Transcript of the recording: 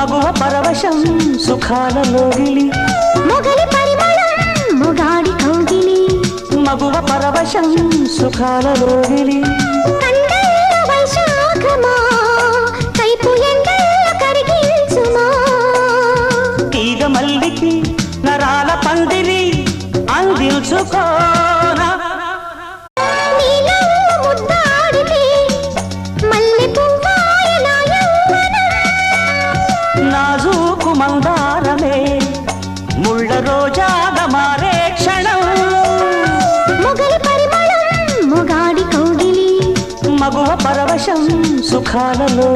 మగువ పరవశం సుఖాలలోగిలి మొగలి పరిమళం మొగాడి కౌగిలి మగువ పరవశం సుఖాలలోగిలి కండల వైశాఖమా కైపు ఎండల కరిగించుమా తీగ మల్లికి నరాల పందిరి అందించుకోనా నీలో ముద్దాడితే మల్లె పువ్వాయన యౌవనం నాజూకు మందారమే ముళ్ళ రోజాగా మారే క్షణం మొగలి పరిమళం మొగాడి కౌగిలి మగువ పరవశం సుఖాలలో